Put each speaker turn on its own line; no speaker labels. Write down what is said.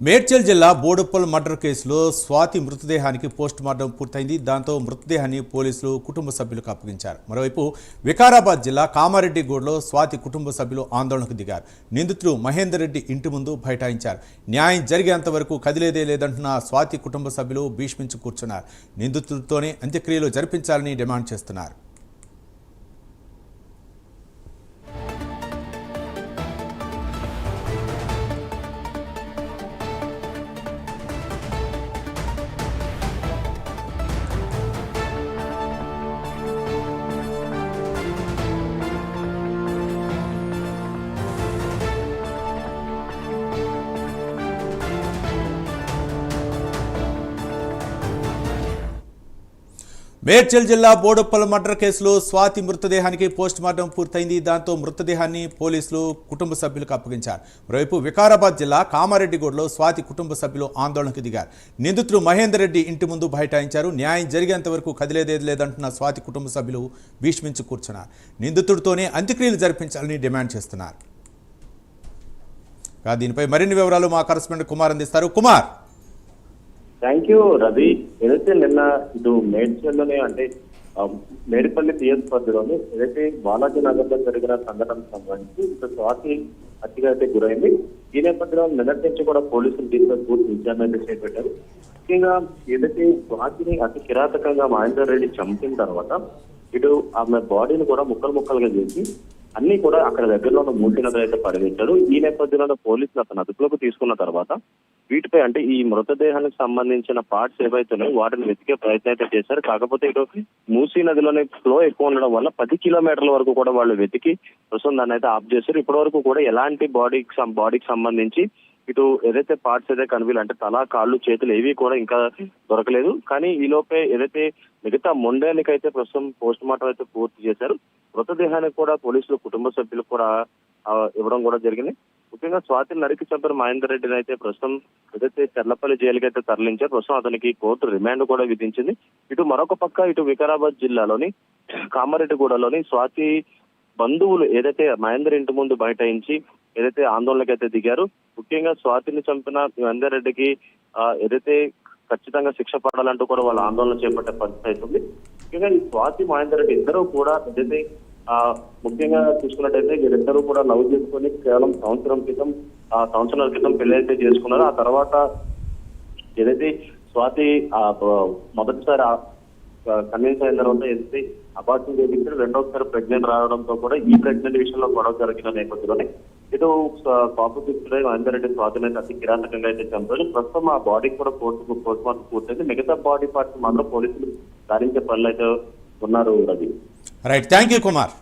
మేడ్చల్ జిల్లా బోడుప్పల్ మర్డర్ కేసులో స్వాతి మృతదేహానికి పోస్టుమార్టం పూర్తయింది. దాంతో మృతదేహాన్ని పోలీసులు కుటుంబ సభ్యులకు అప్పగించారు. మరోవైపు వికారాబాద్ జిల్లా కామారెడ్డిగూడలో స్వాతి కుటుంబ సభ్యులు ఆందోళనకు దిగారు. నిందితుడు మహేందర్ రెడ్డి ఇంటి ముందు బైఠాయించారు. న్యాయం జరిగేంత వరకు కదిలేదే లేదంటున్న స్వాతి కుటుంబ సభ్యులు భీష్మించి కూర్చున్నారు. నిందితుడితోనే అంత్యక్రియలు జరిపించాలని డిమాండ్ చేస్తున్నారు. మేడ్చల్ జిల్లా బోడుప్పల్ మర్డర్ కేసులో స్వాతి మృతదేహానికి పోస్టుమార్టం పూర్తయింది. దాంతో మృతదేహాన్ని పోలీసులు కుటుంబ సభ్యులకు అప్పగించారు. మరోవైపు వికారాబాద్ జిల్లా కామారెడ్డిగూడలో స్వాతి కుటుంబ సభ్యులు ఆందోళనకు దిగారు. నిందితుడు మహేందర్ రెడ్డి ఇంటి ముందు బైఠాయించారు. న్యాయం జరిగేంత వరకు కదిలేదేది లేదంటున్న స్వాతి కుటుంబ సభ్యులు భీష్మించి కూర్చున్నారు. నిందితుడితోనే అంత్యక్రియలు జరిపించాలని డిమాండ్ చేస్తున్నారు. దీనిపై మరిన్ని వివరాలు మా కరెస్పాండెంట్ కుమార్ అందిస్తారు. Kumar,
thank you Ravi. ఏదైతే నిన్న ఇటు మేడ్చల్లోనే అంటే మేడిపల్లి పిఎస్ పరిధిలోని ఏదైతే బాలాజీ నగర్ లో జరిగిన సంఘటనకు సంబంధించి ఇటు స్వాతి హత్యగా అయితే గురైంది. ఈ నేపథ్యంలో నిన్నటి నుంచి కూడా పోలీసులు దీంతో పూర్తి విచారణ అయితే చేపట్టారు. ముఖ్యంగా ఏదైతే స్వాతిని అతి కిరాతకంగా మహేందర్ రెడ్డి చంపిన తర్వాత ఇటు ఆమె బాడీని కూడా ముక్కలు ముక్కలుగా చేసి అన్ని కూడా అక్కడ దగ్గరలో ఉన్న మూర్తి నగర్ అయితే పరిగెత్తాడు. ఈ నేపథ్యంలో పోలీసులు అతను అదుపులోకి తీసుకున్న తర్వాత వీటిపై అంటే ఈ మృతదేహానికి సంబంధించిన పార్ట్స్ ఏవైతున్నాయో వాటిని వెతికే ప్రయత్నం అయితే చేశారు. కాకపోతే ఇటు మూసీ నదిలోనే ఫ్లో ఎక్కువ ఉండడం వల్ల 10 కిలోమీటర్ల వరకు కూడా వాళ్ళు వెతికి ప్రస్తుతం దాన్ని అయితే ఆఫ్ చేశారు. ఇప్పటి వరకు కూడా ఎలాంటి బాడీకి సంబంధించి ఇటు ఏదైతే పార్ట్స్ అయితే కనిపించాలి అంటే తల, కాళ్ళు, చేతులు ఏవి కూడా ఇంకా దొరకలేదు. కానీ ఈ లోపే ఏదైతే మిగతా మొండానికి ప్రస్తుతం పోస్ట్ మార్టం అయితే పూర్తి చేశారు. మృతదేహానికి కూడా పోలీసులు కుటుంబ సభ్యులు కూడా ఇవ్వడం కూడా జరిగింది. ముఖ్యంగా స్వాతిని నరికి చంపిన మహేందర్ రెడ్డిని అయితే ప్రస్తుతం ఏదైతే చెర్లపల్లి జైలుకి అయితే తరలించారు. ప్రస్తుతం అతనికి కోర్టు రిమాండ్ కూడా విధించింది. ఇటు మరొక పక్క ఇటు వికారాబాద్ జిల్లాలోని కామారెడ్డిగూడలోని స్వాతి బంధువులు ఏదైతే మహేందర్ ఇంటి ముందు బైఠాయించి ఏదైతే ఆందోళనకు అయితే దిగారు. ముఖ్యంగా స్వాతిని చంపిన మహేందర్ రెడ్డికి ఏదైతే ఖచ్చితంగా శిక్ష పడాలంటూ కూడా వాళ్ళ ఆందోళన చేపట్టే పరిస్థితి అవుతుంది. ముఖ్యంగా ఈ స్వాతి మహేందర్ రెడ్డి ఇద్దరు కూడా ఏదైతే ముఖ్యంగా చూసుకున్నట్టయితే వీరిద్దరూ కూడా లవ్ చేసుకుని కేవలం సంవత్సరాల క్రితం పెళ్లి అయితే చేసుకున్నారు. ఆ తర్వాత ఏదైతే స్వాతి మొదటిసారి కన్విన్స్ అయిన తర్వాత ఏదైతే అబార్షన్ చేయించారు, రెండోసారి ప్రెగ్నెంట్ రావడంతో కూడా ఈ ప్రెగ్నెంట్ విషయంలో గొడవ జరిగిన నేపథ్యంలోనే ఇటు కాపు తీసుకునే మహేందర్ రెడ్డి స్వాతిని అయితే అతి కిరాతకంగా అయితే చంపారు. ప్రస్తుతం ఆ బాడీకి కూడా పోస్ట్ మార్టం పూర్తయింది. మిగతా బాడీ పార్ట్స్ మాత్రం పోలీసులు సాధించే పనులు అయితే ఉన్నారు. అది
రైట్. Thank you Kumar.